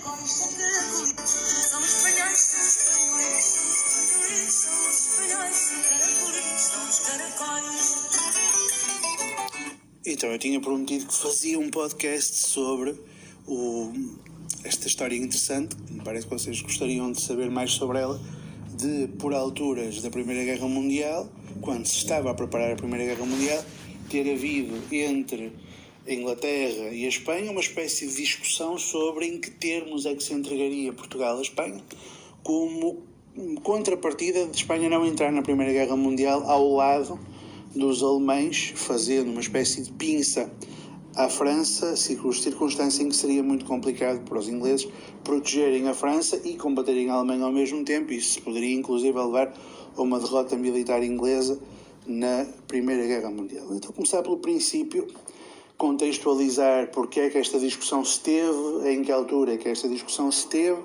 caracóis, são caracolitos. São espanhóis, são espanhóis, são espanhóis, são caracolitos, são os caracóis. Então, eu tinha prometido que fazia um podcast sobre esta história interessante, que me parece que vocês gostariam de saber mais sobre ela, de, por alturas da Primeira Guerra Mundial, quando se estava a preparar a Primeira Guerra Mundial, ter havido entre a Inglaterra e a Espanha uma espécie de discussão sobre em que termos é que se entregaria Portugal à Espanha, como contrapartida de Espanha não entrar na Primeira Guerra Mundial ao lado dos alemães, fazendo uma espécie de pinça à França, circunstância em que seria muito complicado para os ingleses protegerem a França e combaterem a Alemanha ao mesmo tempo. Isso poderia inclusive levar a uma derrota militar inglesa na Primeira Guerra Mundial. Então, começar pelo princípio, contextualizar porque é que esta discussão se teve, em que altura é que esta discussão se teve,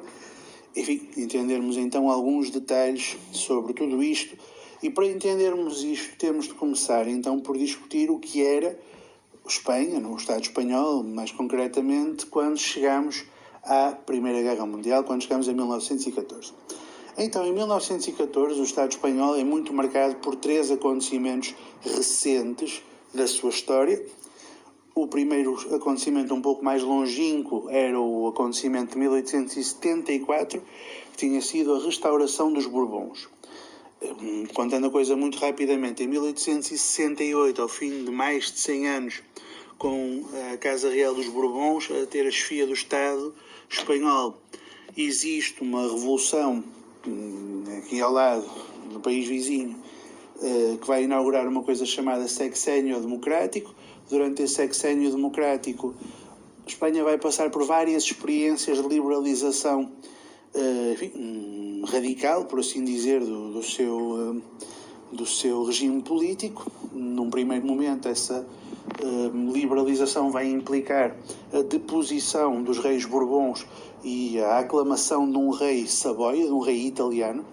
enfim, entendermos então alguns detalhes sobre tudo isto. E para entendermos isto temos de começar então por discutir o que era Espanha, no Estado espanhol, mais concretamente, quando chegamos à Primeira Guerra Mundial, quando chegamos a 1914. Então, em 1914, o Estado espanhol é muito marcado por 3 acontecimentos recentes da sua história. O primeiro acontecimento um pouco mais longínquo era o acontecimento de 1874, que tinha sido a restauração dos Borbões. Contando a coisa muito rapidamente, em 1868, ao fim de mais de 100 anos, com a Casa Real dos Borbões a ter a chefia do Estado espanhol, existe uma revolução aqui ao lado, no país vizinho, que vai inaugurar uma coisa chamada Sexénio Democrático. Durante esse Sexénio Democrático, Espanha vai passar por várias experiências de liberalização radical, por assim dizer, do seu regime político. Num primeiro momento, essa liberalização vai implicar a deposição dos reis Borbões e a aclamação de um rei Saboia, de um rei italiano.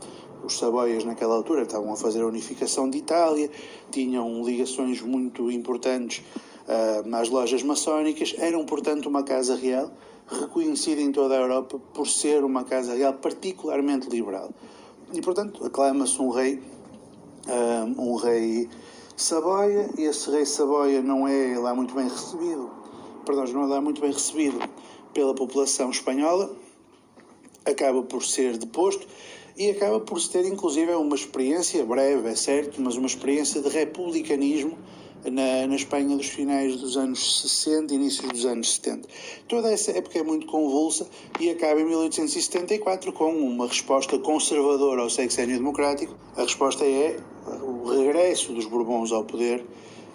Os Saboias, naquela altura, estavam a fazer a unificação de Itália, tinham ligações muito importantes às lojas maçónicas, eram, portanto, uma casa real reconhecida em toda a Europa por ser uma casa real particularmente liberal. E, portanto, aclama-se um rei Saboia, e esse rei Saboia não é lá muito bem recebido, pela população espanhola, acaba por ser deposto e acaba por se ter, inclusive, uma experiência breve, é certo, mas uma experiência de republicanismo na Espanha dos finais dos anos 60 e inícios dos anos 70. Toda essa época é muito convulsa e acaba em 1874 com uma resposta conservadora ao Sexénio Democrático. A resposta é o regresso dos Borbões ao poder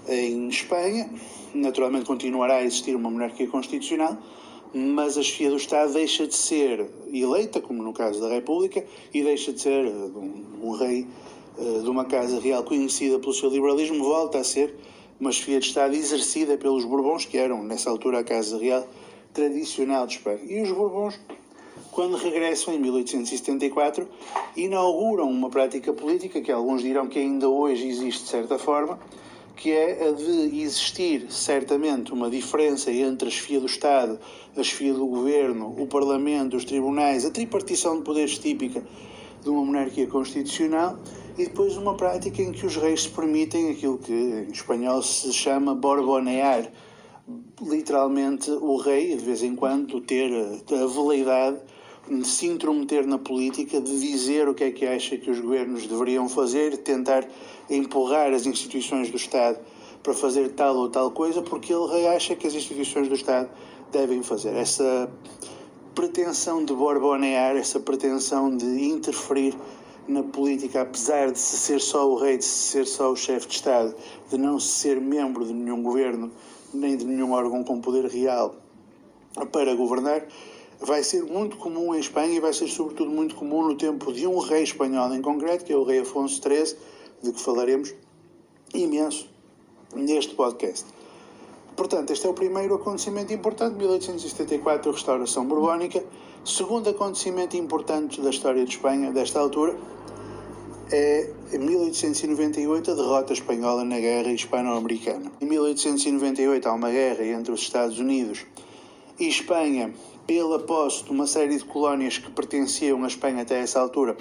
em Espanha. Naturalmente continuará a existir uma monarquia constitucional, mas a chefia do Estado deixa de ser eleita, como no caso da República, e deixa de ser um rei de uma casa real conhecida pelo seu liberalismo, volta a ser uma chefia de Estado exercida pelos Borbões, que eram, nessa altura, a casa real tradicional de Espanha. E os Borbões, quando regressam em 1874, inauguram uma prática política que alguns dirão que ainda hoje existe de certa forma, que é a de existir certamente uma diferença entre a chefia do Estado, a chefia do Governo, o Parlamento, os tribunais, a tripartição de poderes típica de uma monarquia constitucional, e depois uma prática em que os reis se permitem aquilo que em espanhol se chama borbonear, literalmente o rei, de vez em quando, ter a veleidade de se intrometer na política, de dizer o que é que acha que os governos deveriam fazer, tentar empurrar as instituições do Estado para fazer tal ou tal coisa, porque ele acha que as instituições do Estado devem fazer. Essa pretensão de borbonear, essa pretensão de interferir na política, apesar de se ser só o rei, de se ser só o chefe de Estado, de não ser membro de nenhum governo, nem de nenhum órgão com poder real para governar, vai ser muito comum em Espanha e vai ser sobretudo muito comum no tempo de um rei espanhol em concreto, que é o rei Afonso XIII, de que falaremos imenso neste podcast. Portanto, este é o primeiro acontecimento importante, 1874, a restauração borbónica. Segundo acontecimento importante da história de Espanha, desta altura, é em 1898 a derrota espanhola na Guerra Hispano-Americana. Em 1898 há uma guerra entre os Estados Unidos e Espanha, pela posse de uma série de colónias que pertenciam à Espanha até essa altura,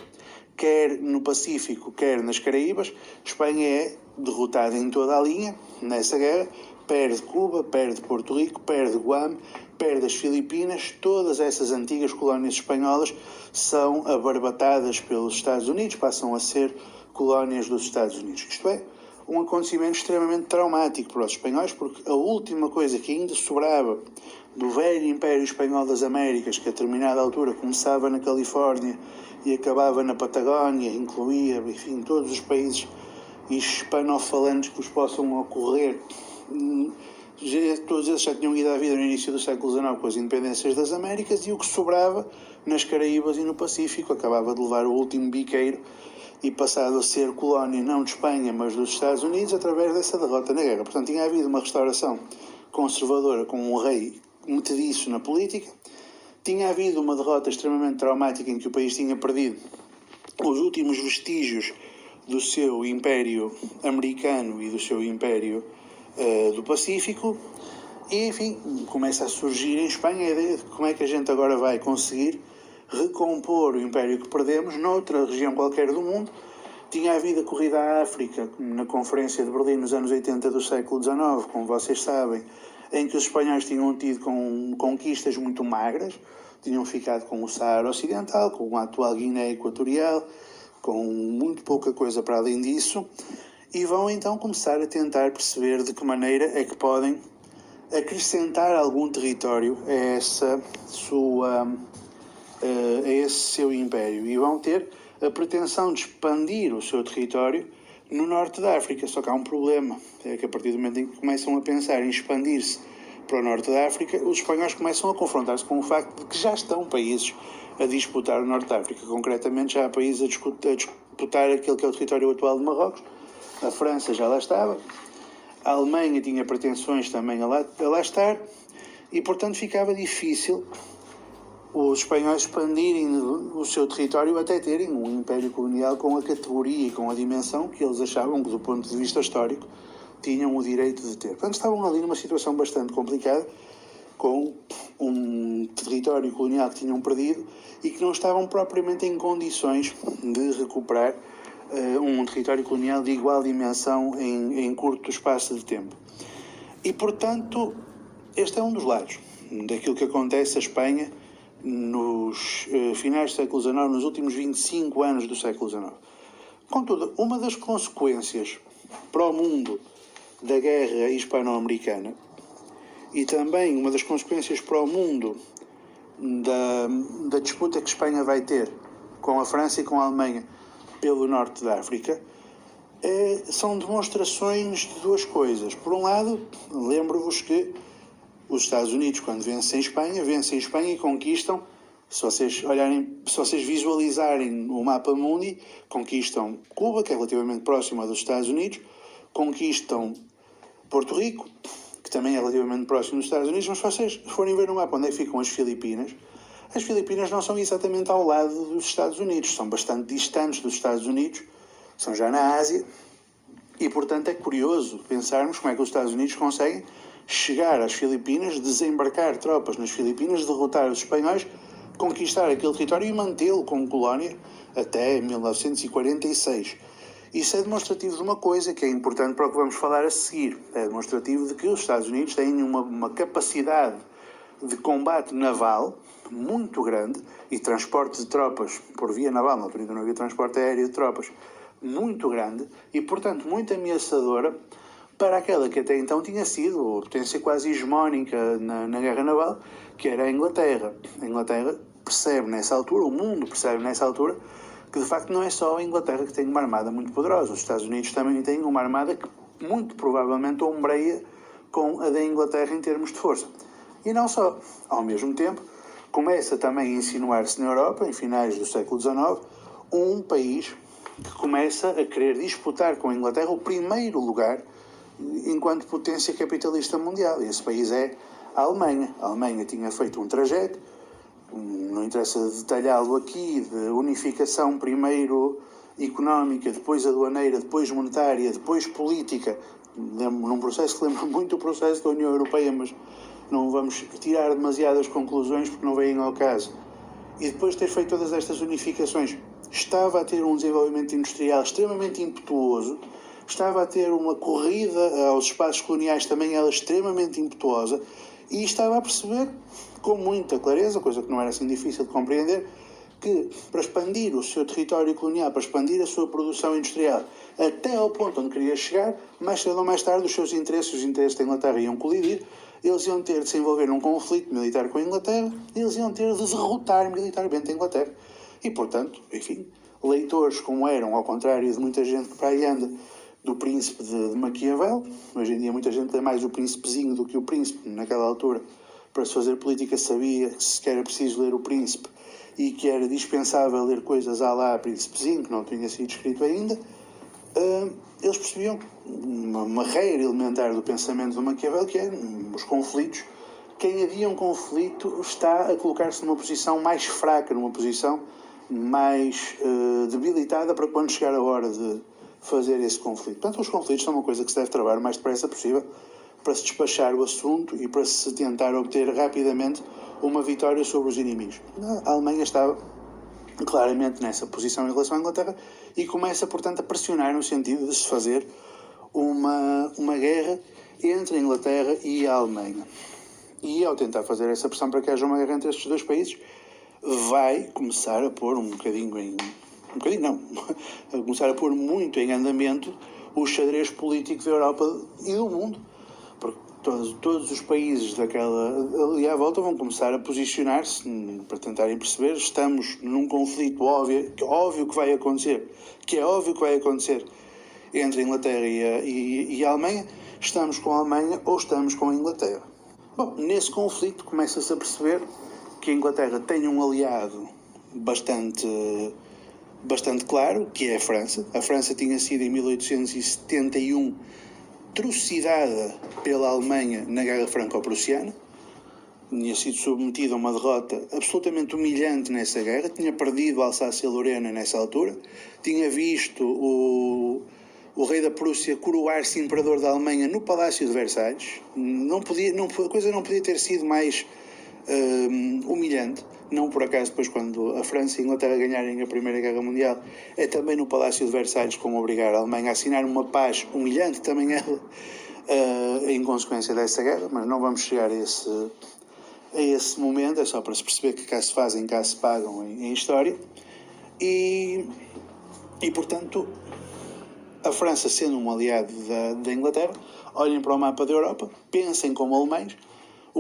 quer no Pacífico, quer nas Caraíbas, Espanha é derrotada em toda a linha nessa guerra, perde Cuba, perde Porto Rico, perde Guam, perde as Filipinas. Todas essas antigas colónias espanholas são abarbatadas pelos Estados Unidos, passam a ser colónias dos Estados Unidos. Isto é, um acontecimento extremamente traumático para os espanhóis, porque a última coisa que ainda sobrava do velho Império Espanhol das Américas, que a determinada altura começava na Califórnia e acabava na Patagónia, incluía, enfim, todos os países hispanofalantes que os possam ocorrer, todos eles já tinham ido à vida no início do século XIX com as independências das Américas, e o que sobrava nas Caraíbas e no Pacífico acabava de levar o último biqueiro e passado a ser colónia não de Espanha, mas dos Estados Unidos, através dessa derrota na guerra. Portanto, tinha havido uma restauração conservadora com um rei metediço na política, tinha havido uma derrota extremamente traumática em que o país tinha perdido os últimos vestígios do seu império americano e do seu império do Pacífico, e enfim, começa a surgir em Espanha a ideia de como é que a gente agora vai conseguir recompor o império que perdemos noutra região qualquer do mundo. Tinha havido a corrida à África na Conferência de Berlim nos anos 80 do século XIX, como vocês sabem, em que os espanhóis tinham tido conquistas muito magras, tinham ficado com o Saara Ocidental, com a atual Guiné Equatorial, com muito pouca coisa para além disso, e vão então começar a tentar perceber de que maneira é que podem acrescentar algum território a esse seu império, e vão ter a pretensão de expandir o seu território no norte da África. Só que há um problema, é que a partir do momento em que começam a pensar em expandir-se para o norte da África, os espanhóis começam a confrontar-se com o facto de que já estão países a disputar o norte da África. Concretamente, já há países a disputar aquele que é o território atual de Marrocos. A França já lá estava, a Alemanha tinha pretensões também a lá estar, e portanto ficava difícil os espanhóis expandirem o seu território até terem um império colonial com a categoria e com a dimensão que eles achavam que, do ponto de vista histórico, tinham o direito de ter. Portanto, estavam ali numa situação bastante complicada, com um território colonial que tinham perdido e que não estavam propriamente em condições de recuperar um território colonial de igual dimensão em curto espaço de tempo. E, portanto, este é um dos lados daquilo que acontece à Espanha nos finais do século XIX, nos últimos 25 anos do século XIX. Contudo, uma das consequências para o mundo da guerra hispano-americana, e também uma das consequências para o mundo da disputa que Espanha vai ter com a França e com a Alemanha pelo norte da África, são demonstrações de duas coisas. Por um lado, lembro-vos que os Estados Unidos, quando vencem Espanha e conquistam, se vocês visualizarem o mapa mundi, conquistam Cuba, que é relativamente próxima dos Estados Unidos, conquistam Porto Rico, que também é relativamente próximo dos Estados Unidos, mas se vocês forem ver no mapa onde é que ficam as Filipinas não são exatamente ao lado dos Estados Unidos, são bastante distantes dos Estados Unidos, são já na Ásia, e portanto é curioso pensarmos como é que os Estados Unidos conseguem chegar às Filipinas, desembarcar tropas nas Filipinas, derrotar os espanhóis, conquistar aquele território e mantê-lo como colónia até 1946. Isso é demonstrativo de uma coisa que é importante para o que vamos falar a seguir. É demonstrativo de que os Estados Unidos têm uma capacidade de combate naval muito grande e transporte de tropas por via naval, na altura ainda não havia transporte aéreo de tropas, muito grande e, portanto, muito ameaçadora para aquela que até então tinha sido a potência quase hegemónica na guerra naval, que era a Inglaterra. A Inglaterra percebe nessa altura, o mundo percebe nessa altura, que de facto não é só a Inglaterra que tem uma armada muito poderosa. Os Estados Unidos também têm uma armada que muito provavelmente ombreia com a da Inglaterra em termos de força. E não só. Ao mesmo tempo, começa também a insinuar-se na Europa, em finais do século XIX, um país que começa a querer disputar com a Inglaterra o primeiro lugar enquanto potência capitalista mundial. E esse país é a Alemanha. A Alemanha tinha feito um trajeto, não interessa detalhá-lo aqui, de unificação primeiro económica, depois aduaneira, depois monetária, depois política, num processo que lembra muito o processo da União Europeia, mas não vamos tirar demasiadas conclusões porque não vêm ao caso. E depois de ter feito todas estas unificações, estava a ter um desenvolvimento industrial extremamente impetuoso, estava a ter uma corrida aos espaços coloniais também ela extremamente impetuosa, e estava a perceber com muita clareza, coisa que não era assim difícil de compreender, que para expandir o seu território colonial, para expandir a sua produção industrial até ao ponto onde queria chegar, mais cedo ou mais tarde os seus interesses, os interesses da Inglaterra iam colidir, eles iam ter de se envolver num conflito militar com a Inglaterra, eles iam ter de derrotar militarmente a Inglaterra. E, portanto, enfim, leitores como eram, ao contrário de muita gente que para aí anda, do Príncipe de Maquiavel, hoje em dia muita gente lê mais o Príncipezinho do que o Príncipe, naquela altura, para se fazer política sabia que era preciso ler o Príncipe e que era dispensável ler coisas à lá Príncipezinho, que não tinha sido escrito ainda. Eles percebiam uma regra elementar do pensamento do Maquiavel, que é os conflitos. Quem havia um conflito está a colocar-se numa posição mais fraca, numa posição mais debilitada para quando chegar a hora de fazer esse conflito. Portanto, os conflitos são uma coisa que se deve trabalhar o mais depressa possível para se despachar o assunto e para se tentar obter rapidamente uma vitória sobre os inimigos. A Alemanha estava claramente nessa posição em relação à Inglaterra e começa, portanto, a pressionar no sentido de se fazer uma guerra entre a Inglaterra e a Alemanha. E ao tentar fazer essa pressão para que haja uma guerra entre estes dois países, vai começar a pôr a começar a pôr muito em andamento o xadrez político da Europa e do mundo. Porque todos os países ali à volta vão começar a posicionar-se para tentarem perceber, estamos num conflito óbvio que vai acontecer, entre a Inglaterra e a Alemanha, estamos com a Alemanha ou estamos com a Inglaterra. Bom, nesse conflito começa-se a perceber que a Inglaterra tem um aliado bastante claro, que é a França. A França tinha sido em 1871 trucidada pela Alemanha na Guerra Franco-Prussiana, tinha sido submetida a uma derrota absolutamente humilhante nessa guerra, tinha perdido a Alsácia-Lorena nessa altura, tinha visto o rei da Prússia coroar-se imperador da Alemanha no Palácio de Versalhes. A coisa não podia ter sido mais humilhante. Não por acaso, depois, quando a França e a Inglaterra ganharem a Primeira Guerra Mundial, é também no Palácio de Versalhes como obrigar a Alemanha a assinar uma paz humilhante também ela, em consequência dessa guerra, mas não vamos chegar a esse momento, é só para se perceber que cá se fazem, cá se pagam em história. E portanto, a França, sendo um aliado da Inglaterra, olhem para o mapa da Europa, pensem como alemães.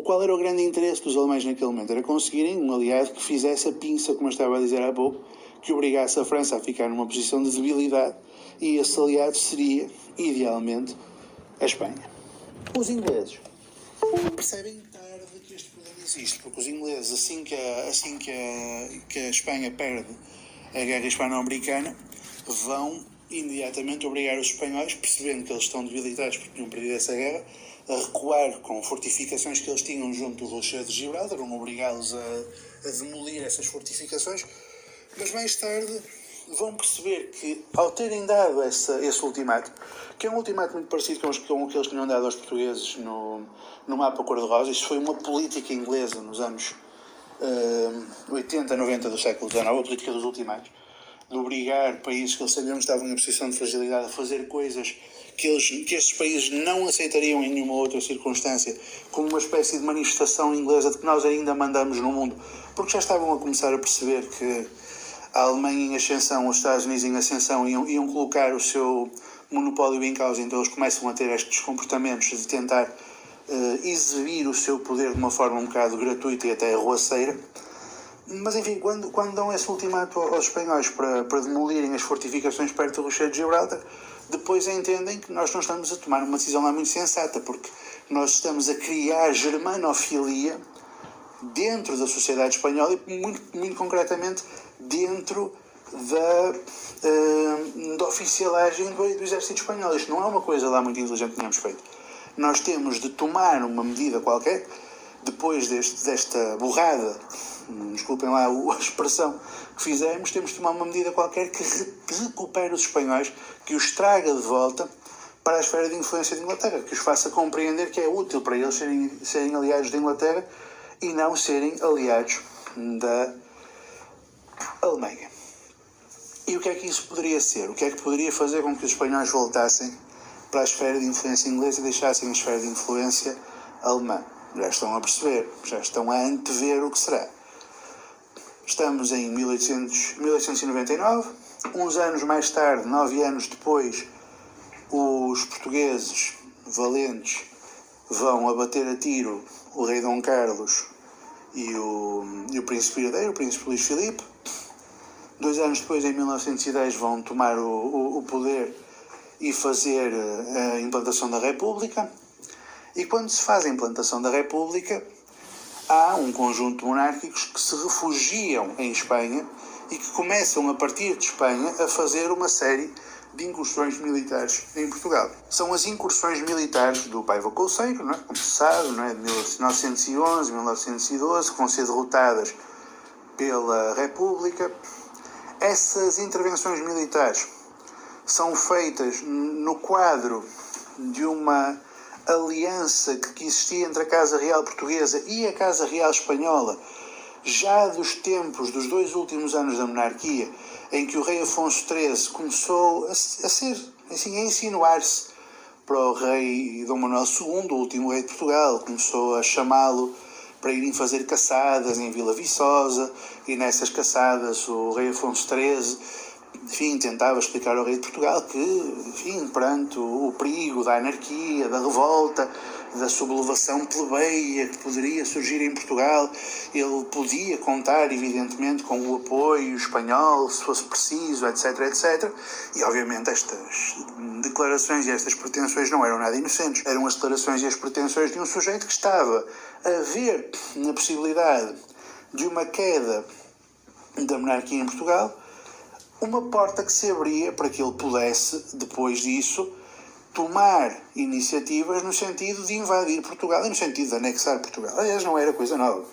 Qual era o grande interesse dos alemães naquele momento? Era conseguirem um aliado que fizesse a pinça, como eu estava a dizer há pouco, que obrigasse a França a ficar numa posição de debilidade, e esse aliado seria, idealmente, a Espanha. Os ingleses percebem tarde que este problema existe, porque os ingleses, assim que a Espanha perde a guerra hispano-americana, vão imediatamente obrigar os espanhóis, percebendo que eles estão debilitados porque tinham perdido essa guerra, a recuar com fortificações que eles tinham junto do Rochedo de Gibraltar, vão obrigá-los a demolir essas fortificações, mas mais tarde vão perceber que, ao terem dado esse ultimato, que é um ultimato muito parecido com aqueles que tinham dado aos portugueses no mapa cor-de-rosa, isso foi uma política inglesa nos anos 80, 90 do século XIX, a política dos ultimatos, de obrigar países que eles sabiam que estavam em posição de fragilidade a fazer coisas que estes países não aceitariam em nenhuma outra circunstância, como uma espécie de manifestação inglesa de que nós ainda mandamos no mundo, porque já estavam a começar a perceber que a Alemanha em ascensão, os Estados Unidos em ascensão iam colocar o seu monopólio em causa, então eles começam a ter estes comportamentos de tentar exibir o seu poder de uma forma um bocado gratuita e até arruaceira. Mas enfim, quando dão esse ultimato aos espanhóis para demolirem as fortificações perto do Rochedo de Gibraltar, depois entendem que nós não estamos a tomar uma decisão lá muito sensata, porque nós estamos a criar germanofilia dentro da sociedade espanhola e muito concretamente dentro da oficialagem do exército espanhol. Isto não é uma coisa lá muito inteligente que tínhamos feito. Nós temos de tomar uma medida qualquer, depois desta borrada, desculpem lá a expressão que fizemos, temos de tomar uma medida qualquer que recupere os espanhóis, que os traga de volta para a esfera de influência de Inglaterra, que os faça compreender que é útil para eles serem aliados da Inglaterra e não serem aliados da Alemanha. E o que é que isso poderia ser? O que é que poderia fazer com que os espanhóis voltassem para a esfera de influência inglesa e deixassem a esfera de influência alemã? Já estão a perceber, já estão a antever o que será. Estamos em 1899, uns anos mais tarde, 9 anos depois, os portugueses valentes vão abater a tiro o rei Dom Carlos e o príncipe herdeiro, o príncipe Luís Filipe. 2 anos depois, em 1910, vão tomar o poder e fazer a implantação da República. E quando se faz a implantação da República, há um conjunto de monárquicos que se refugiam em Espanha e que começam, a partir de Espanha, a fazer uma série de incursões militares em Portugal. São as incursões militares do Paiva Couceiro, não é? Como se sabe, não é? De 1911, 1912, que vão ser derrotadas pela República. Essas intervenções militares são feitas no quadro de uma aliança que existia entre a Casa Real Portuguesa e a Casa Real Espanhola, já dos tempos dos 2 últimos anos da monarquia, em que o rei Afonso XIII começou a insinuar-se para o rei Dom Manuel II, o último rei de Portugal, começou a chamá-lo para irem fazer caçadas em Vila Viçosa, e nessas caçadas o rei Afonso XIII, tentava explicar ao rei de Portugal que, perante o perigo da anarquia, da revolta, da sublevação plebeia que poderia surgir em Portugal, ele podia contar, evidentemente, com o apoio espanhol, se fosse preciso, etc, etc. E, obviamente, estas declarações e estas pretensões não eram nada inocentes. Eram as declarações e as pretensões de um sujeito que estava a ver na possibilidade de uma queda da monarquia em Portugal, uma porta que se abria para que ele pudesse, depois disso, tomar iniciativas no sentido de invadir Portugal e no sentido de anexar Portugal. Aliás, não era coisa nova.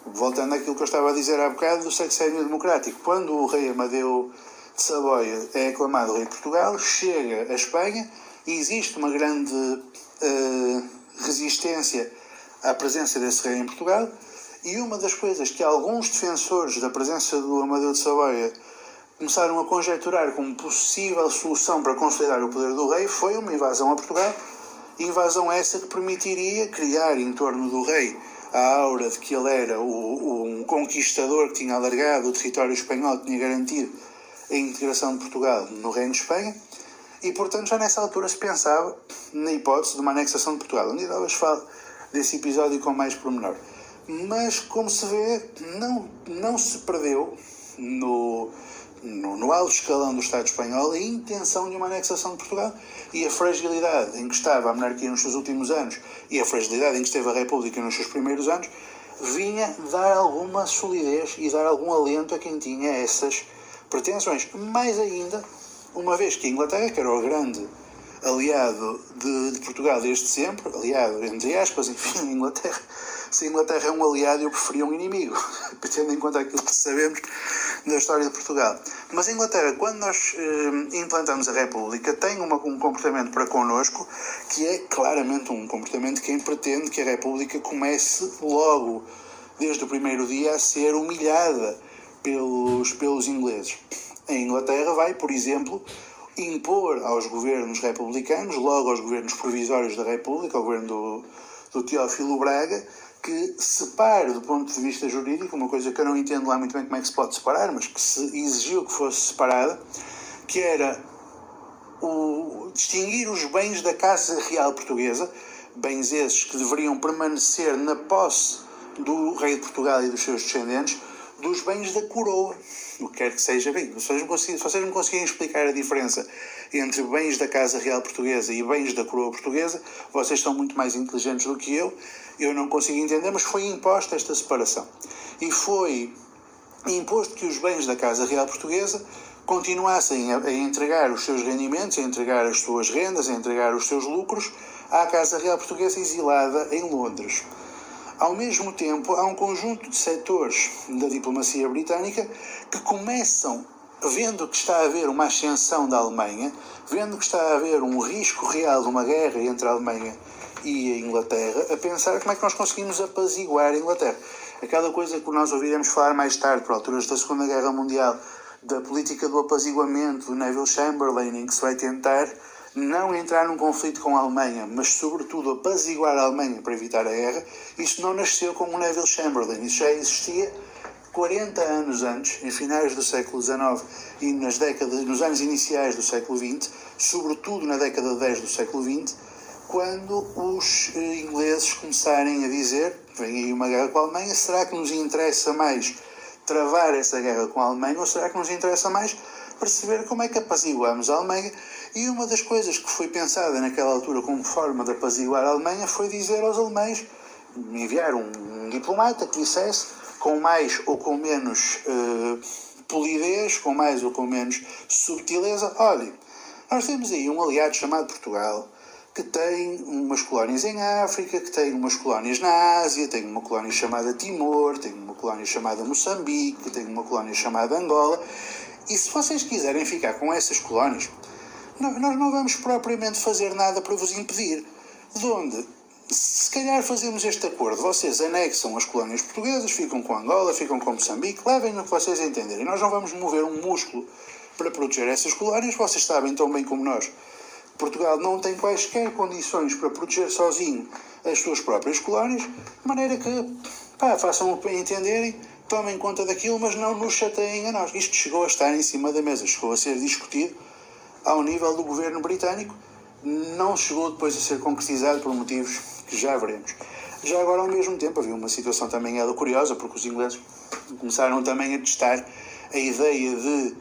Voltando àquilo que eu estava a dizer há bocado do sexênio democrático, quando o rei Amadeu de Saboia é aclamado rei de Portugal, chega a Espanha e existe uma grande resistência à presença desse rei em Portugal, e uma das coisas que alguns defensores da presença do Amadeu de Saboia começaram a conjecturar como possível solução para consolidar o poder do rei foi uma invasão a Portugal, invasão essa que permitiria criar em torno do rei a aura de que ele era um conquistador que tinha alargado o território espanhol, que tinha garantido a integração de Portugal no Reino de Espanha, e portanto já nessa altura se pensava na hipótese de uma anexação de Portugal. Um dia talvez falo desse episódio com mais pormenor. Mas, como se vê, não se perdeu no alto escalão do Estado espanhol a intenção de uma anexação de Portugal, e a fragilidade em que estava a monarquia nos seus últimos anos e a fragilidade em que esteve a República nos seus primeiros anos vinha dar alguma solidez e dar algum alento a quem tinha essas pretensões. Mais ainda, uma vez que a Inglaterra, que era o grande aliado de Portugal desde sempre, aliado entre aspas, enfim, a Inglaterra, se a Inglaterra é um aliado, eu preferia um inimigo, tendo em conta aquilo que sabemos da história de Portugal. Mas a Inglaterra, quando nós implantamos a República, tem um comportamento para connosco que é claramente um comportamento de quem pretende que a República comece logo, desde o primeiro dia, a ser humilhada pelos ingleses. A Inglaterra vai, por exemplo, impor aos governos republicanos, logo aos governos provisórios da República, ao governo do Teófilo Braga, que separe do ponto de vista jurídico, uma coisa que eu não entendo lá muito bem como é que se pode separar, mas que se exigiu que fosse separada, que era distinguir os bens da Casa Real Portuguesa, bens esses que deveriam permanecer na posse do rei de Portugal e dos seus descendentes, dos bens da coroa, o que quer que seja. Bem, se vocês me conseguirem explicar a diferença entre bens da Casa Real Portuguesa e bens da coroa portuguesa, vocês são muito mais inteligentes do que eu não consigo entender, mas foi imposta esta separação. E foi imposto que os bens da Casa Real Portuguesa continuassem a entregar os seus rendimentos, a entregar as suas rendas, a entregar os seus lucros à Casa Real Portuguesa exilada em Londres. Ao mesmo tempo, há um conjunto de setores da diplomacia britânica que começam vendo que está a haver uma ascensão da Alemanha, vendo que está a haver um risco real de uma guerra entre a Alemanha e a Inglaterra, a pensar como é que nós conseguimos apaziguar a Inglaterra. Aquela coisa que nós ouviremos falar mais tarde, por alturas da Segunda Guerra Mundial, da política do apaziguamento do Neville Chamberlain, em que se vai tentar não entrar num conflito com a Alemanha, mas sobretudo apaziguar a Alemanha para evitar a guerra. Isso não nasceu com o Neville Chamberlain, isso já existia 40 anos antes, em finais do século XIX e nos anos iniciais do século XX, sobretudo na década de 10 do século XX, quando os ingleses começarem a dizer: vem aí uma guerra com a Alemanha, será que nos interessa mais travar essa guerra com a Alemanha, ou será que nos interessa mais perceber como é que apaziguamos a Alemanha? E uma das coisas que foi pensada naquela altura como forma de apaziguar a Alemanha foi dizer aos alemães, enviar um diplomata que dissesse, com mais ou com menos polidez, com mais ou com menos subtileza: olha, nós temos aí um aliado chamado Portugal, que tem umas colónias em África, que tem umas colónias na Ásia, tem uma colónia chamada Timor, tem uma colónia chamada Moçambique, tem uma colónia chamada Angola, e se vocês quiserem ficar com essas colónias, nós não vamos propriamente fazer nada para vos impedir. De onde? Se calhar fazemos este acordo, vocês anexam as colónias portuguesas, ficam com Angola, ficam com Moçambique, levem o que vocês entenderem. Nós não vamos mover um músculo para proteger essas colónias, vocês sabem tão bem como nós. Portugal não tem quaisquer condições para proteger sozinho as suas próprias colónias, de maneira que façam o que bem entenderem, tomem conta daquilo, mas não nos chateiem a nós. Isto chegou a estar em cima da mesa, chegou a ser discutido ao nível do governo britânico, não chegou depois a ser concretizado por motivos que já veremos. Já agora, ao mesmo tempo, havia uma situação também curiosa, porque os ingleses começaram também a testar a ideia de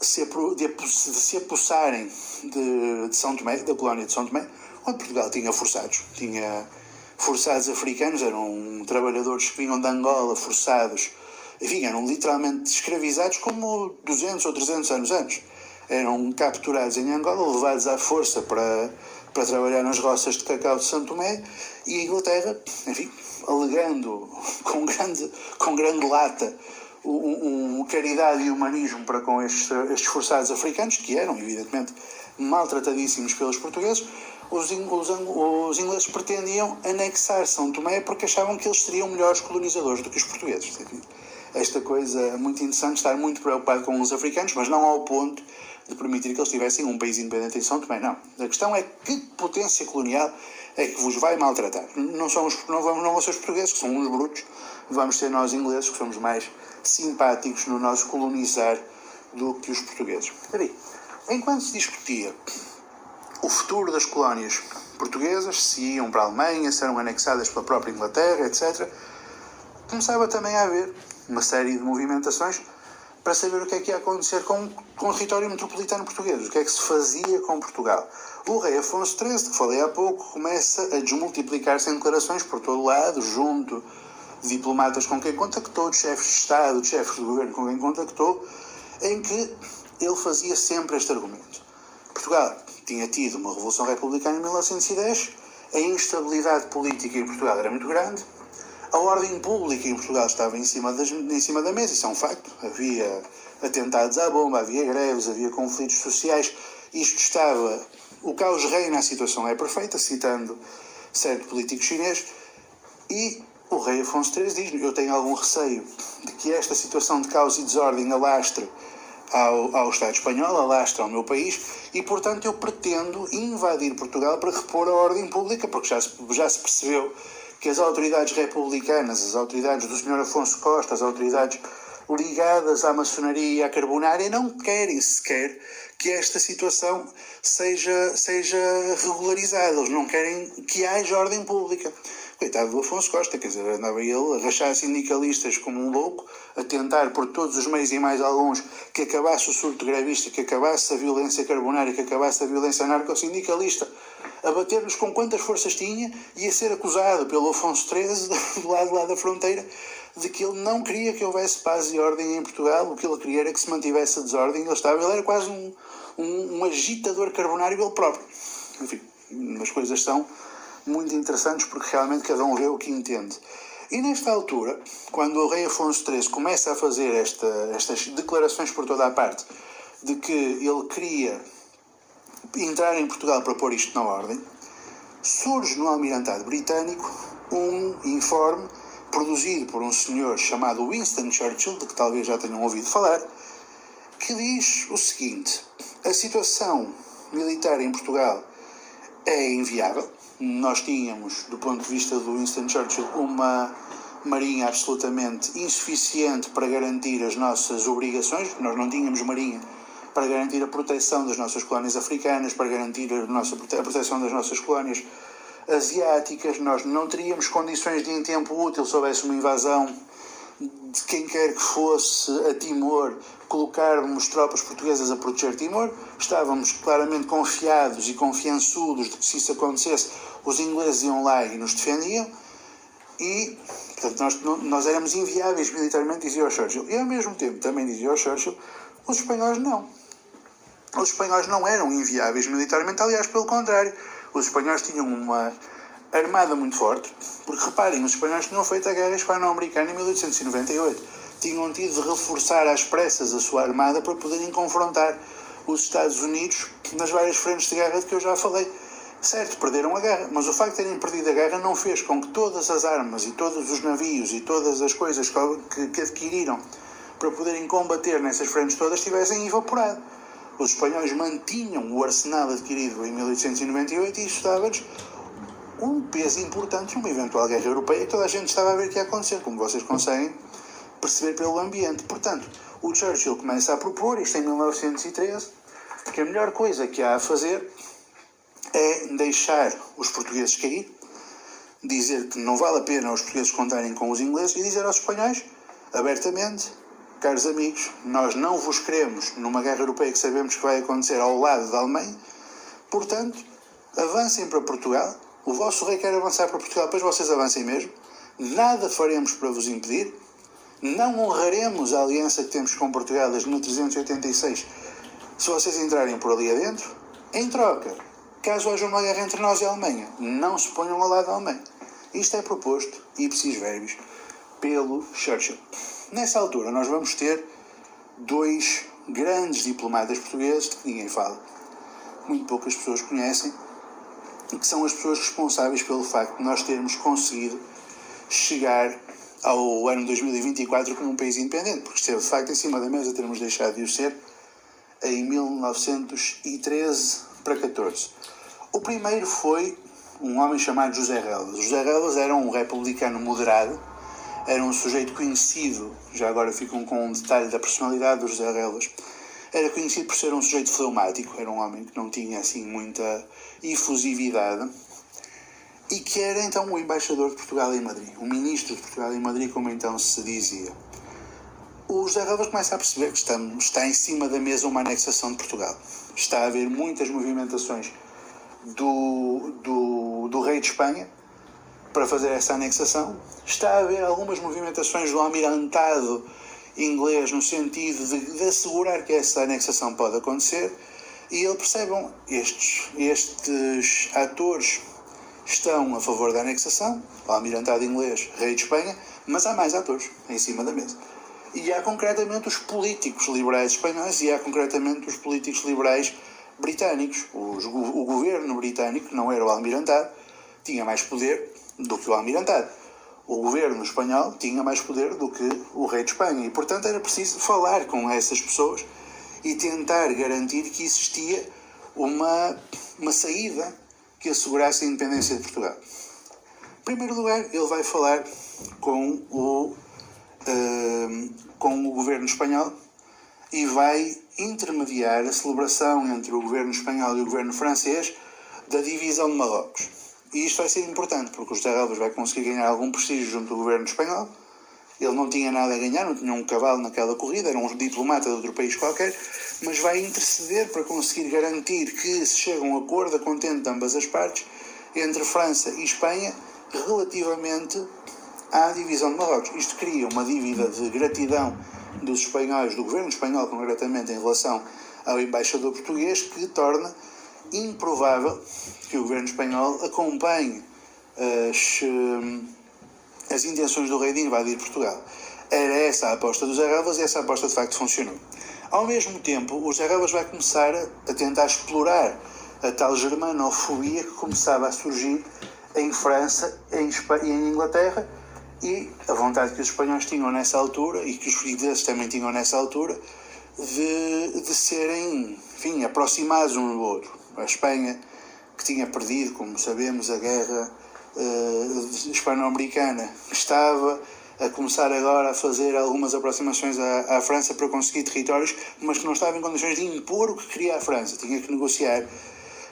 se apossarem de São Tomé, da colónia de São Tomé, onde Portugal tinha forçados africanos, eram trabalhadores que vinham de Angola forçados, enfim, eram literalmente escravizados como 200 ou 300 anos antes. Eram capturados em Angola, levados à força para trabalhar nas roças de cacau de São Tomé, e a Inglaterra, enfim, alegando com grande lata caridade e humanismo para com estes forçados africanos, que eram, evidentemente, maltratadíssimos pelos portugueses, os ingleses pretendiam anexar São Tomé porque achavam que eles seriam melhores colonizadores do que os portugueses. Esta coisa muito interessante, estar muito preocupado com os africanos, mas não ao ponto de permitir que eles tivessem um país independente em São Tomé. Não. A questão é que potência colonial é que vos vai maltratar. Não vão ser os portugueses, que são uns brutos, vamos ser nós ingleses, que somos mais simpáticos no nosso colonizar do que os portugueses. Enquanto se discutia o futuro das colónias portuguesas, se iam para a Alemanha, se eram anexadas pela própria Inglaterra, etc., começava também a haver uma série de movimentações para saber o que é que ia acontecer com o território metropolitano português, o que é que se fazia com Portugal. O rei Afonso XIII, que falei há pouco, começa a desmultiplicar-se em declarações por todo lado, junto de diplomatas com quem contactou, de chefes de Estado, de chefes de governo com quem contactou, em que ele fazia sempre este argumento. Portugal tinha tido uma revolução republicana em 1910, a instabilidade política em Portugal era muito grande, a ordem pública em Portugal estava em cima da mesa, isso é um facto. Havia atentados à bomba, havia greves, havia conflitos sociais. O caos reina, a situação é perfeita, citando certo político chinês. E o rei Afonso XIII diz: eu tenho algum receio de que esta situação de caos e desordem alastre ao Estado espanhol, alastre ao meu país, e portanto eu pretendo invadir Portugal para repor a ordem pública, porque já se percebeu que as autoridades republicanas, as autoridades do Sr. Afonso Costa, as autoridades ligadas à maçonaria e à carbonária não querem sequer que esta situação seja regularizada. Eles não querem que haja ordem pública. Coitado do Afonso Costa, quer dizer, andava ele a rachar sindicalistas como um louco, a tentar por todos os meios e mais alguns que acabasse o surto grevista, que acabasse a violência carbonária, que acabasse a violência anarco-sindicalista, a bater-nos com quantas forças tinha, e a ser acusado pelo Afonso XIII, do lado lá da fronteira, de que ele não queria que houvesse paz e ordem em Portugal. O que ele queria era que se mantivesse a desordem. Ele era quase um agitador carbonário ele próprio. Enfim, as coisas são muito interessantes porque realmente cada um vê o que entende. E nesta altura, quando o rei Afonso XIII começa a fazer estas declarações por toda a parte de que ele queria entrar em Portugal para pôr isto na ordem, surge no Almirantado Britânico um informe produzido por um senhor chamado Winston Churchill, de que talvez já tenham ouvido falar, que diz o seguinte: a situação militar em Portugal é inviável. Nós tínhamos, do ponto de vista do Winston Churchill, uma marinha absolutamente insuficiente para garantir as nossas obrigações. Nós não tínhamos marinha para garantir a proteção das nossas colónias africanas, para garantir a proteção das nossas colónias asiáticas. Nós não teríamos condições de, em tempo útil, se houvesse uma invasão de quem quer que fosse a Timor, colocarmos tropas portuguesas a proteger Timor. Estávamos claramente confiados e confiançudos de que, se isso acontecesse, os ingleses iam lá e nos defendiam. E, portanto, nós éramos inviáveis militarmente, dizia o Churchill. E, ao mesmo tempo, também dizia o Churchill, os espanhóis não. Os espanhóis não eram inviáveis militarmente, aliás, pelo contrário. Os espanhóis tinham uma armada muito forte, porque, reparem, os espanhóis tinham feito a guerra hispano-americana em 1898. Tinham tido de reforçar às pressas a sua armada para poderem confrontar os Estados Unidos nas várias frentes de guerra de que eu já falei. Certo, perderam a guerra, mas o facto de terem perdido a guerra não fez com que todas as armas e todos os navios e todas as coisas que adquiriram para poderem combater nessas frentes todas tivessem evaporado. Os espanhóis mantinham o arsenal adquirido em 1898 e isso dava-lhes um peso importante numa eventual guerra europeia que toda a gente estava a ver que ia acontecer, como vocês conseguem perceber pelo ambiente. Portanto, o Churchill começa a propor, isto em 1913, que a melhor coisa que há a fazer é deixar os portugueses cair, dizer que não vale a pena os portugueses contarem com os ingleses e dizer aos espanhóis, abertamente: caros amigos, nós não vos queremos numa guerra europeia que sabemos que vai acontecer ao lado da Alemanha, portanto, avancem para Portugal, o vosso rei quer avançar para Portugal, depois vocês avancem mesmo, nada faremos para vos impedir, não honraremos a aliança que temos com Portugal desde 1386 se vocês entrarem por ali adentro. Em troca, caso haja uma guerra entre nós e a Alemanha, não se ponham ao lado da Alemanha. Isto é proposto, ipsis verbis, pelo Churchill. Nessa altura nós vamos ter dois grandes diplomatas portugueses de que ninguém fala, muito poucas pessoas conhecem, que são as pessoas responsáveis pelo facto de nós termos conseguido chegar ao ano 2024 como um país independente, porque esteve de facto em cima da mesa termos deixado de o ser em 1913 para 14. O primeiro foi um homem chamado José Relvas. José Relvas era um republicano moderado, era um sujeito conhecido, já agora ficam com um detalhe da personalidade do José Relvas, era conhecido por ser um sujeito fleumático, era um homem que não tinha assim muita efusividade e que era então o embaixador de Portugal em Madrid, o ministro de Portugal em Madrid, como então se dizia. O José Relvas começa a perceber que está em cima da mesa uma anexação de Portugal. Está a haver muitas movimentações do rei de Espanha para fazer essa anexação. Está a haver algumas movimentações do almirantado inglês no sentido de assegurar que essa anexação pode acontecer, e ele percebe, estes atores estão a favor da anexação, o almirantado inglês, rei de Espanha, mas há mais atores em cima da mesa. E há concretamente os políticos liberais espanhóis e há concretamente os políticos liberais britânicos. O governo britânico, que não era o almirantado, tinha mais poder do que o almirantado. O governo espanhol tinha mais poder do que o rei de Espanha e, portanto, era preciso falar com essas pessoas e tentar garantir que existia uma saída que assegurasse a independência de Portugal. Em primeiro lugar, ele vai falar com o governo espanhol e vai intermediar a celebração entre o governo espanhol e o governo francês da divisão de Marrocos. E isto vai ser importante, porque o José Relvas vai conseguir ganhar algum prestígio junto do governo espanhol. Ele não tinha nada a ganhar, não tinha um cavalo naquela corrida, era um diplomata de outro país qualquer, mas vai interceder para conseguir garantir que se chega a um acordo a contente de ambas as partes entre França e Espanha relativamente à divisão de Marrocos. Isto cria uma dívida de gratidão dos espanhóis, do governo espanhol concretamente, em relação ao embaixador português, que torna improvável que o governo espanhol acompanhe as intenções do rei de invadir Portugal. Era essa a aposta dos Arelvas e essa aposta de facto funcionou. Ao mesmo tempo, os Arelvas vai começar a tentar explorar a tal germanofobia que começava a surgir em França, em Espanha e em Inglaterra, e a vontade que os espanhóis tinham nessa altura, e que os ingleses também tinham nessa altura, de serem, enfim, aproximados um do outro. A Espanha, que tinha perdido, como sabemos, a guerra hispano-americana, estava a começar agora a fazer algumas aproximações à França para conseguir territórios, mas que não estava em condições de impor o que queria a França, tinha que negociar.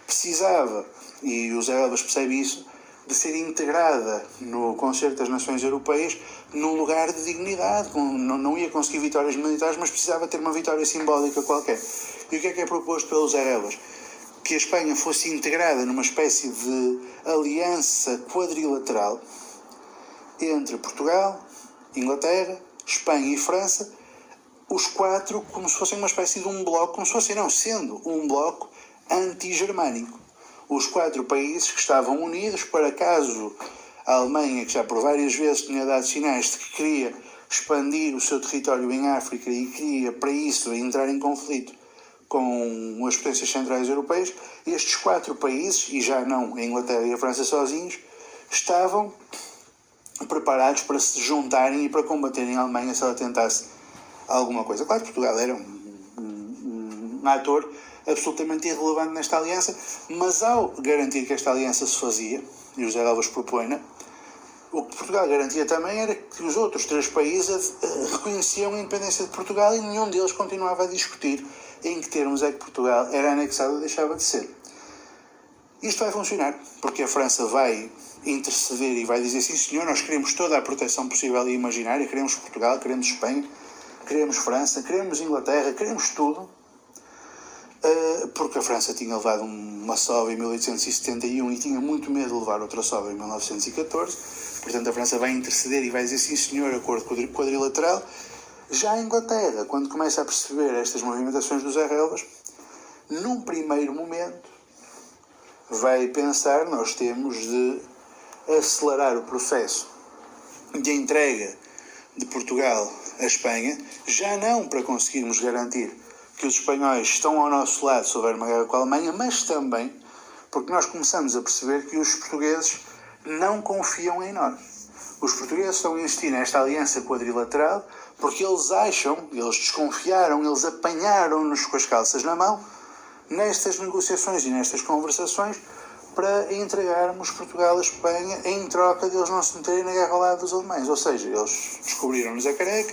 Precisava, e os Elvas percebem isso, de ser integrada no concerto das nações europeias num lugar de dignidade. Não ia conseguir vitórias militares, mas precisava ter uma vitória simbólica qualquer. E o que é proposto pelos Elvas? Que a Espanha fosse integrada numa espécie de aliança quadrilateral entre Portugal, Inglaterra, Espanha e França, os quatro como se fossem uma espécie de um bloco, como se fossem, não, sendo um bloco anti-germânico. Os quatro países que estavam unidos para caso a Alemanha, que já por várias vezes tinha dado sinais de que queria expandir o seu território em África e queria, para isso, entrar em conflito com as potências centrais europeias, estes quatro países, e já não a Inglaterra e a França sozinhos, estavam preparados para se juntarem e para combaterem a Alemanha se ela tentasse alguma coisa. Claro que Portugal era um ator absolutamente irrelevante nesta aliança, mas ao garantir que esta aliança se fazia, e os Elvas propõem, o que Portugal garantia também era que os outros três países reconheciam a independência de Portugal e nenhum deles continuava a discutir em que termos é que Portugal era anexado ou deixava de ser. Isto vai funcionar, porque a França vai interceder e vai dizer: sim senhor, nós queremos toda a proteção possível e imaginária, queremos Portugal, queremos Espanha, queremos França, queremos Inglaterra, queremos tudo, porque a França tinha levado uma sova em 1871 e tinha muito medo de levar outra sova em 1914, portanto a França vai interceder e vai dizer: sim senhor, acordo quadrilateral. Já a Inglaterra, quando começa a perceber estas movimentações dos Elvas, num primeiro momento vai pensar: nós temos de acelerar o processo de entrega de Portugal à Espanha, já não para conseguirmos garantir que os espanhóis estão ao nosso lado se houver uma guerra com a Alemanha, mas também porque nós começamos a perceber que os portugueses não confiam em nós. Os portugueses estão a insistir nesta aliança quadrilateral porque eles acham, eles desconfiaram, eles apanharam-nos com as calças na mão nestas negociações e nestas conversações para entregarmos Portugal à Espanha em troca de eles não se meterem na guerra ao lado dos alemães. Ou seja, eles descobriram-nos a careca.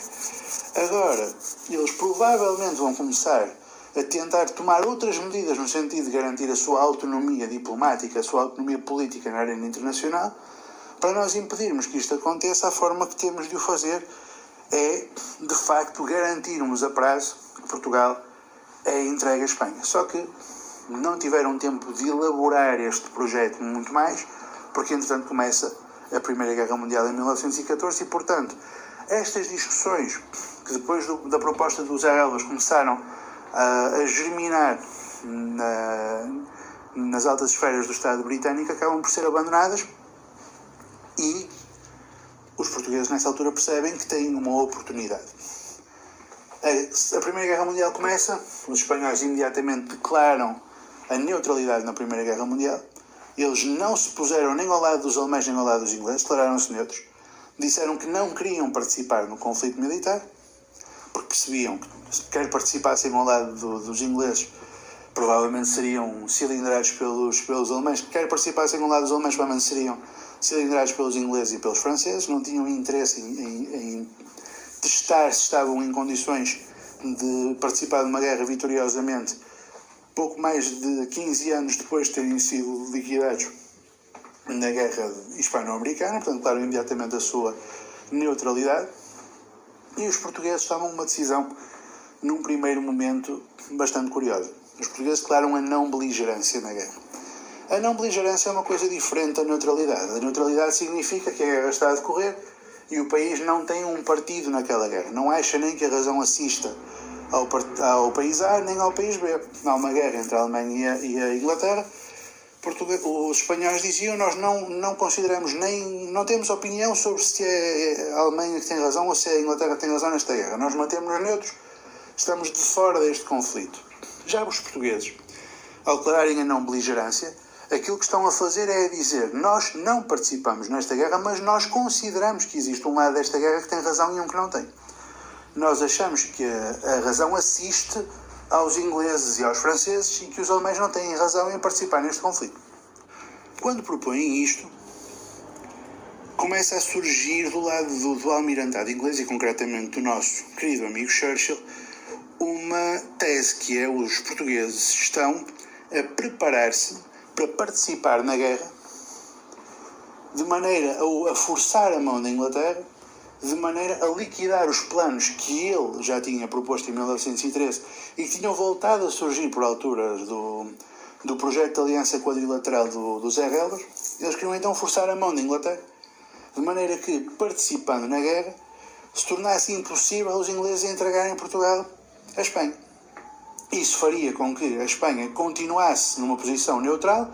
Agora, eles provavelmente vão começar a tentar tomar outras medidas no sentido de garantir a sua autonomia diplomática, a sua autonomia política na arena internacional. Para nós impedirmos que isto aconteça, a forma que temos de o fazer é, de facto, garantirmos a prazo que Portugal é entregue à Espanha. Só que não tiveram tempo de elaborar este projeto muito mais, porque entretanto começa a Primeira Guerra Mundial em 1914 e, portanto, estas discussões que depois da proposta dos Elvas começaram a germinar nas altas esferas do Estado britânico acabam por ser abandonadas e os portugueses nessa altura percebem que têm uma oportunidade. A Primeira Guerra Mundial começa, os espanhóis imediatamente declaram a neutralidade na Primeira Guerra Mundial. Eles não se puseram nem ao lado dos alemães nem ao lado dos ingleses, declararam-se neutros. Disseram que não queriam participar no conflito militar, porque percebiam que, quer participassem ao lado dos ingleses, provavelmente seriam cilindrados pelos alemães, quer participassem ao lado dos alemães, provavelmente seriam cilindrados pelos ingleses e pelos franceses. Não tinham interesse em testar se estavam em condições de participar de uma guerra vitoriosamente, pouco mais de 15 anos depois de terem sido liquidados na guerra hispano-americana. Portanto, declaram imediatamente a sua neutralidade. E os portugueses tomam uma decisão, num primeiro momento, bastante curiosa. Os portugueses declaram a não beligerância na guerra. A não beligerância é uma coisa diferente da neutralidade. A neutralidade significa que a guerra está a decorrer e o país não tem um partido naquela guerra. Não acha nem que a razão assista ao país A nem ao país B. Há uma guerra entre a Alemanha e a Inglaterra. os espanhóis diziam: nós não consideramos não temos opinião sobre se é a Alemanha que tem razão ou se é a Inglaterra que tem razão nesta guerra. Nós mantemos-nos neutros, estamos de fora deste conflito. Já os portugueses, ao declararem a não beligerância, aquilo que estão a fazer é dizer: nós não participamos nesta guerra, mas nós consideramos que existe um lado desta guerra que tem razão e um que não tem. Nós achamos que a razão assiste aos ingleses e aos franceses e que os alemães não têm razão em participar neste conflito. Quando propõem isto, começa a surgir do lado do almirantado inglês, e concretamente do nosso querido amigo Churchill, uma tese que é: os portugueses estão a preparar-se para participar na guerra de maneira a forçar a mão da Inglaterra, de maneira a liquidar os planos que ele já tinha proposto em 1913 e que tinham voltado a surgir por alturas do projeto de aliança quadrilateral do Zé Relvas. Eles queriam então forçar a mão da Inglaterra, de maneira que, participando na guerra, se tornasse impossível os ingleses entregarem Portugal à Espanha. Isso faria com que a Espanha continuasse numa posição neutral,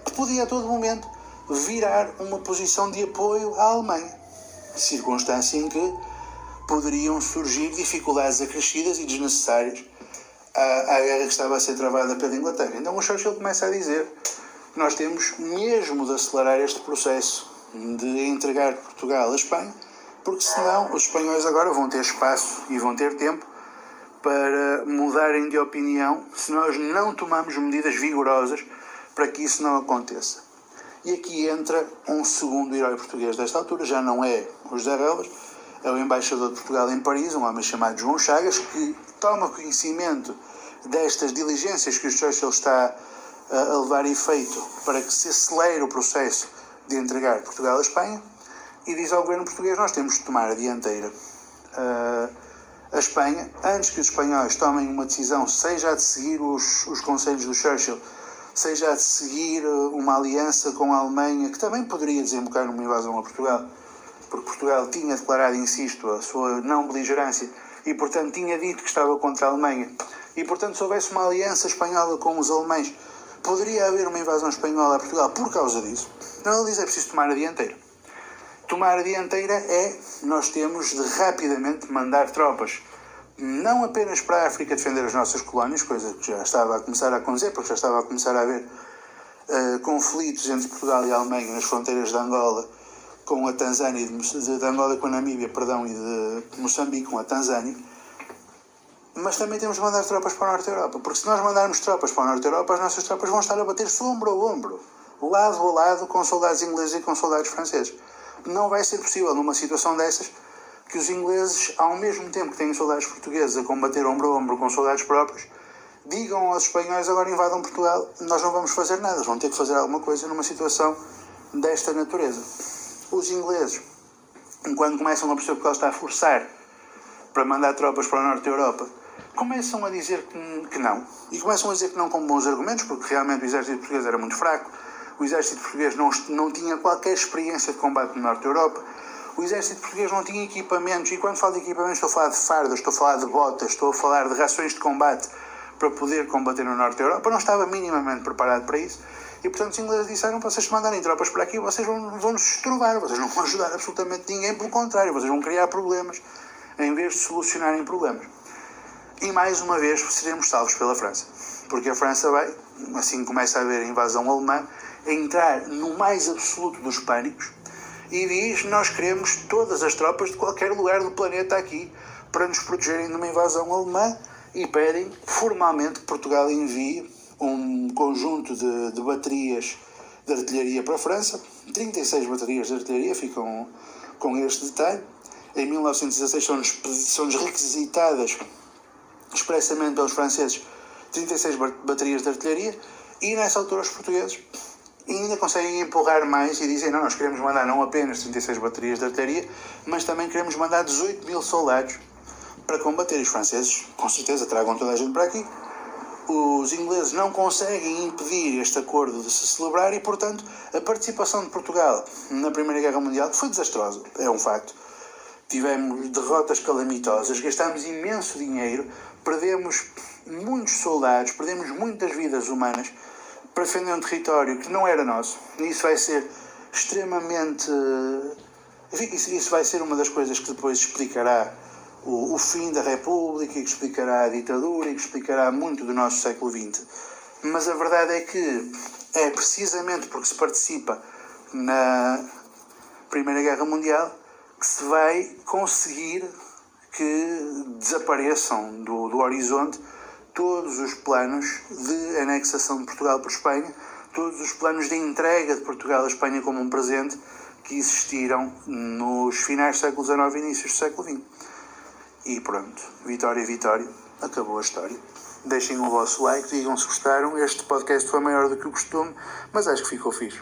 que podia a todo momento virar uma posição de apoio à Alemanha, circunstância em que poderiam surgir dificuldades acrescidas e desnecessárias à guerra que estava a ser travada pela Inglaterra. Então o Churchill começa a dizer que nós temos mesmo de acelerar este processo de entregar Portugal à Espanha, porque senão os espanhóis agora vão ter espaço e vão ter tempo para mudarem de opinião se nós não tomarmos medidas vigorosas para que isso não aconteça. E aqui entra um segundo herói português desta altura, já não é o José Relvas, é o embaixador de Portugal em Paris, um homem chamado João Chagas, que toma conhecimento destas diligências que o Churchill está a levar efeito para que se acelere o processo de entregar Portugal à Espanha, e diz ao governo português: nós temos de tomar a dianteira a Espanha, antes que os espanhóis tomem uma decisão, seja a de seguir os conselhos do Churchill, seja a de seguir uma aliança com a Alemanha, que também poderia desembocar numa invasão a Portugal, porque Portugal tinha declarado, insisto, a sua não beligerância e, portanto, tinha dito que estava contra a Alemanha. E, portanto, se houvesse uma aliança espanhola com os alemães, poderia haver uma invasão espanhola a Portugal por causa disso. Então ele diz: é preciso tomar a dianteira. Tomar a dianteira é: nós temos de rapidamente mandar tropas, não apenas para a África defender as nossas colónias, coisa que já estava a começar a acontecer, porque já estava a começar a haver conflitos entre Portugal e a Alemanha nas fronteiras de Angola com a Tanzânia, de Angola com a Namíbia, perdão, e de Moçambique com a Tanzânia. Mas também temos de mandar tropas para a Norte da Europa, porque se nós mandarmos tropas para a Norte da Europa, as nossas tropas vão estar a bater-se ombro a ombro, lado a lado, com soldados ingleses e com soldados franceses. Não vai ser possível, numa situação dessas, que os ingleses, ao mesmo tempo que têm soldados portugueses a combater ombro a ombro com soldados próprios, digam aos espanhóis: agora invadam Portugal, nós não vamos fazer nada, eles vão ter que fazer alguma coisa numa situação desta natureza. Os ingleses, quando começam a perceber que Portugal está a forçar para mandar tropas para o Norte da Europa, começam a dizer que não. E começam a dizer que não com bons argumentos, porque realmente o exército português era muito fraco, o exército português não tinha qualquer experiência de combate no Norte da Europa, o exército português não tinha equipamentos, e quando falo de equipamentos estou a falar de fardas, estou a falar de botas, estou a falar de rações de combate para poder combater no Norte da Europa, não estava minimamente preparado para isso. E, portanto, os ingleses disseram: vocês se mandarem tropas para aqui, vocês vão nos estrovar, vocês não vão ajudar absolutamente ninguém, pelo contrário, vocês vão criar problemas, em vez de solucionarem problemas. E, mais uma vez, seremos salvos pela França, porque a França vai, assim que começa a haver a invasão alemã, a entrar no mais absoluto dos pânicos e diz: nós queremos todas as tropas de qualquer lugar do planeta aqui para nos protegerem de uma invasão alemã, e pedem formalmente que Portugal envie um conjunto de baterias de artilharia para a França. 36 baterias de artilharia, ficam com este detalhe. Em 1916 são-nos requisitadas expressamente aos franceses 36 baterias de artilharia, e nessa altura os portugueses ainda conseguem empurrar mais e dizem: não, nós queremos mandar não apenas 36 baterias de artilharia, mas também queremos mandar 18 mil soldados para combater. Os franceses, com certeza, tragam toda a gente para aqui. Os ingleses não conseguem impedir este acordo de se celebrar e, portanto, a participação de Portugal na Primeira Guerra Mundial, que foi desastrosa, é um facto. Tivemos derrotas calamitosas, gastámos imenso dinheiro, perdemos muitos soldados, perdemos muitas vidas humanas para defender um território que não era nosso. E isso vai ser extremamente... Enfim, isso vai ser uma das coisas que depois explicará o fim da República, que explicará a ditadura e que explicará muito do nosso século XX. Mas a verdade é que é precisamente porque se participa na Primeira Guerra Mundial que se vai conseguir que desapareçam do horizonte todos os planos de anexação de Portugal por Espanha, todos os planos de entrega de Portugal à Espanha como um presente que existiram nos finais do século XIX e inícios do século XX. E pronto, vitória, vitória, acabou a história. Deixem o vosso like, digam se gostaram. Este podcast foi maior do que o costume, mas acho que ficou fixe.